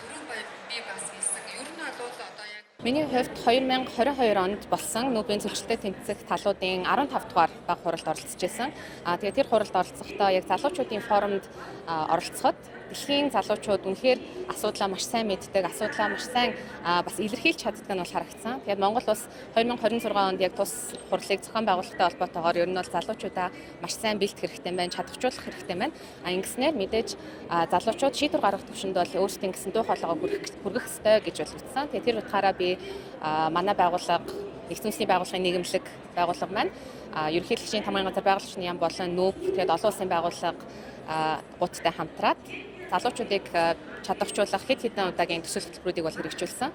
түрүү би бас хэлсэн. Ер нь бол одоо яг Миний хувьд 2022 онд болсон Нобелийн зөвчлөлтөд тэмцэх талуудын 15 дугаар баг хуралд оролцож байсан. Тэгээд тэр хуралд оролцохдоо яг залуучуудын форумд оролцоход дэлхийн залуучууд үнэхээр асуудлаа маш сайн мэддэг, асуудлаа маш сайн бас илэрхийлж чаддаг нь бол харагдсан. Тэгээд Монгол улс 2026 онд яг тус хурлыг зохион байгуулалттай холбоотойгоор ер нь бол залуучуудаа маш сайн бэлтгэх хэрэгтэй байна, чадваржуулах хэрэгтэй байна. Ингэснээр мэдээж залуучууд шийдвэр гаргах төвшөнд бол өөрсдийн гэсэн дуу хоолойгоо хүргэх ёстой гэж бол үзсэн. Тэгээд тэр утгаараа би манай байгууллага Нэгдсэн улсны байгууллагын нийгэмлэг байгууллага маань ерөнхийлөгчийн тамгын газар байгууллагын яам болон НҮП тэгээд олон улсын байгууллага гуттай хамтраад залуучуудыг чадваржуулах хэд хэдэн удаагийн төсөл хөтөлбөрүүдийг бол хэрэгжүүлсэн.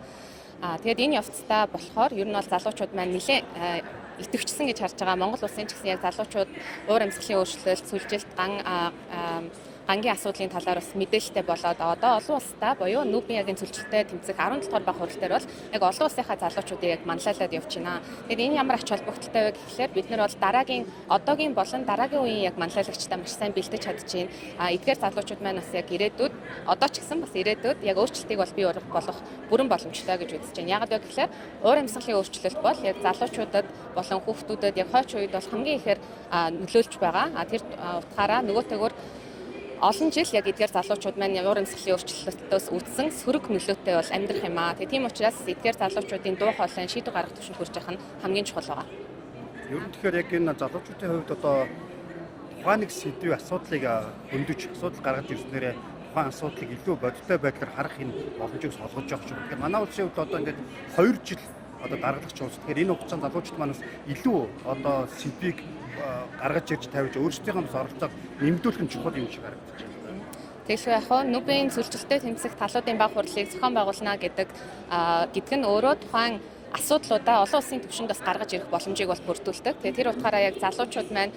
Тэгээд энэ явцдаа болохоор ер нь бол залуучууд маань нэлээд идэвхжсэн гэж харж байгаа. Монгол улсын ч гэсэн яг залуучууд уур амьсгалын өөрчлөлт, сүлжилт, гангийн асуудлын талаар бас мэдээлэлтэй болоод одоо олон улстай буюу НҮБ-ийн ягийн зөвлөлтөд тэмцэх 17 дугаар баг хурал дээр бол яг олон улсынхаа залуучуудыг яг манлайлаад явж байна. Тэгээд энэ ямар ач холбогдолтой вэ гэхлээр бид нар бол дараагийн одоогийн болон дараагийн үеийн яг манлайлагчтай маш сайн бэлдэж чадчихээн. Эдгээр залуучууд маань бас яг ирээдүйд одоо ч гэсэн бас ирээдүйд яг өөрчлөлтийг бол бий болох бүрэн боломжтой гэж үзэж байна. Яагаад вэ гэхлээр уур амьсгалын өөрчлөлт бол яг залуучуудад болон хүүхдүүдэд яг хойч үед бол хамгийн ихээр нөлөөлж байгаа. Тэр утгаараа нөгөөтэйгөр олон жил яг эдгээр залуучууд маань уур амьсгалын өөрчлөлтөөс үүдсэн сөрөг нөлөөтэй бол амьдрах юм аа. Тийм учраас эдгээр залуучуудын дуу хоолойн шийдвэр гаргах төвшөнд хүрч явах нь хамгийн чухал байна. Ер нь тэгэхээр яг энэ залуучуудын хувьд одоо тухайн нэг сэдвийн асуудлыг хөндөж асуудал гаргаж ирснээр тухайн асуудлыг илүү бодиттой байдлаар харах энэ боломжийг солгож явах шүү. Тэгэхээр манай улсын хувьд одоо ингээд 2 жил одоо даргалагч улс. Тэгэхээр энэ хугацаанд залуучууд манаас илүү одоо сэдвийг гаргаж ирж тавьж өөрсдийнхөө бас оролцоог нэмэгдүүлэх нь чухал юм шиг харагдаж байна. Тэгэхээр яг НҮБ-ийн зөвлөлтөд тэмцэх талуудын баг хурлыг зохион байгуулна гэдэг нь өөрөө тухайн асуудлуудаа олон улсын түвшинд бас гаргаж ирэх боломжийг бол бүрдүүлдэг. Тэгээд тэр утгаараа яг залуучууд маань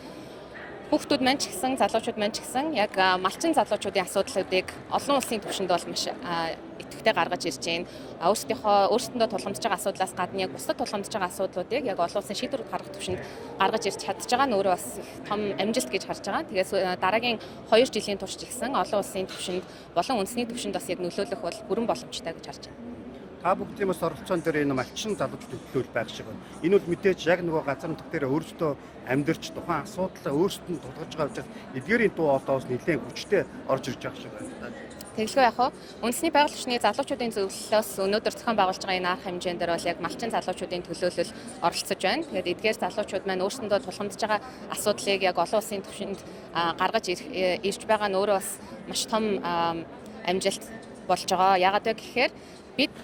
хүүхдүүд маань ч гэсэн залуучууд маань ч гэсэн яг малчин залуучуудын асуудлуудыг олон улсын түвшинд бол маш идэвхтэй гаргаж ирж байна. Өөрсдөндөө тулгамдж байгаа асуудлаас гадна яг бусдад тулгамдж байгаа асуудлуудыг яг олон улсын шийдвэр гаргах түвшинд гаргаж ирж чадж байгаа нь өөрөө бас том амжилт гэж харж байгаа. Тэгээс дараагийн 2 жилийн турш ихсэн олон улсын түвшинд болон үндэсний түвшинд бас яг нөлөөлөх бол бүрэн боломжтой гэж харж байна. Та бүгдийн бас оролцоон дээр энэ малчин залуучуудын төлөөлөл байх шиг байна. Энэ бол мэдээж яг нөгөө газар нутаг дээр өөрсдөө амьдарч тухайн асуудлаа өөрсдөд нь тулгаж байгаа учраас эдгээрийн дуу хоолойос нэлээд хүчтэй орж ирж байгаа шиг байна. Тэгэлгүй яг хоо үндэсний байгууллагын залуучуудын зөвлөлөөс өнөөдөр зохион байгуулж байгаа энэ арга хэмжээнд дээр бол яг малчин залуучуудын төлөөлөл оролцож байна. Тэгээд эдгээр залуучууд маань өөрсдөндөө тулгамдж байгаа асуудлыг яг олон улсын түвшинд гаргаж ирж байгаа нь өөрөө бас маш том амжилт болж байгаа. Яагаад вэ гэхээр бид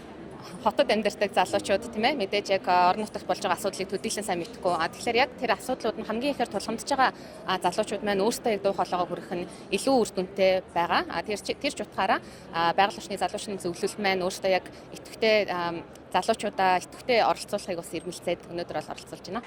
хотод амьдардаг залуучууд тийм ээ мэдээж яг орон нутагт болж байгаа асуудлыг төдийлөн сайн мэдхгүй. Тэгэхээр яг тэр асуудлууд нь хамгийн ихээр тулгамдж байгаа залуучууд маань өөрсдөө яг дуу хоолойгоо хүргэх нь илүү үр дүнтэй байгаа. Тэр ч утгаараа байгууллагын залуучны зөвлөлт маань өөрсдөө яг идэвхтэй залуучуудаа идэвхтэй оролцуулахыг бас эрмэлзээд өнөөдөр бол оролцуулж байна.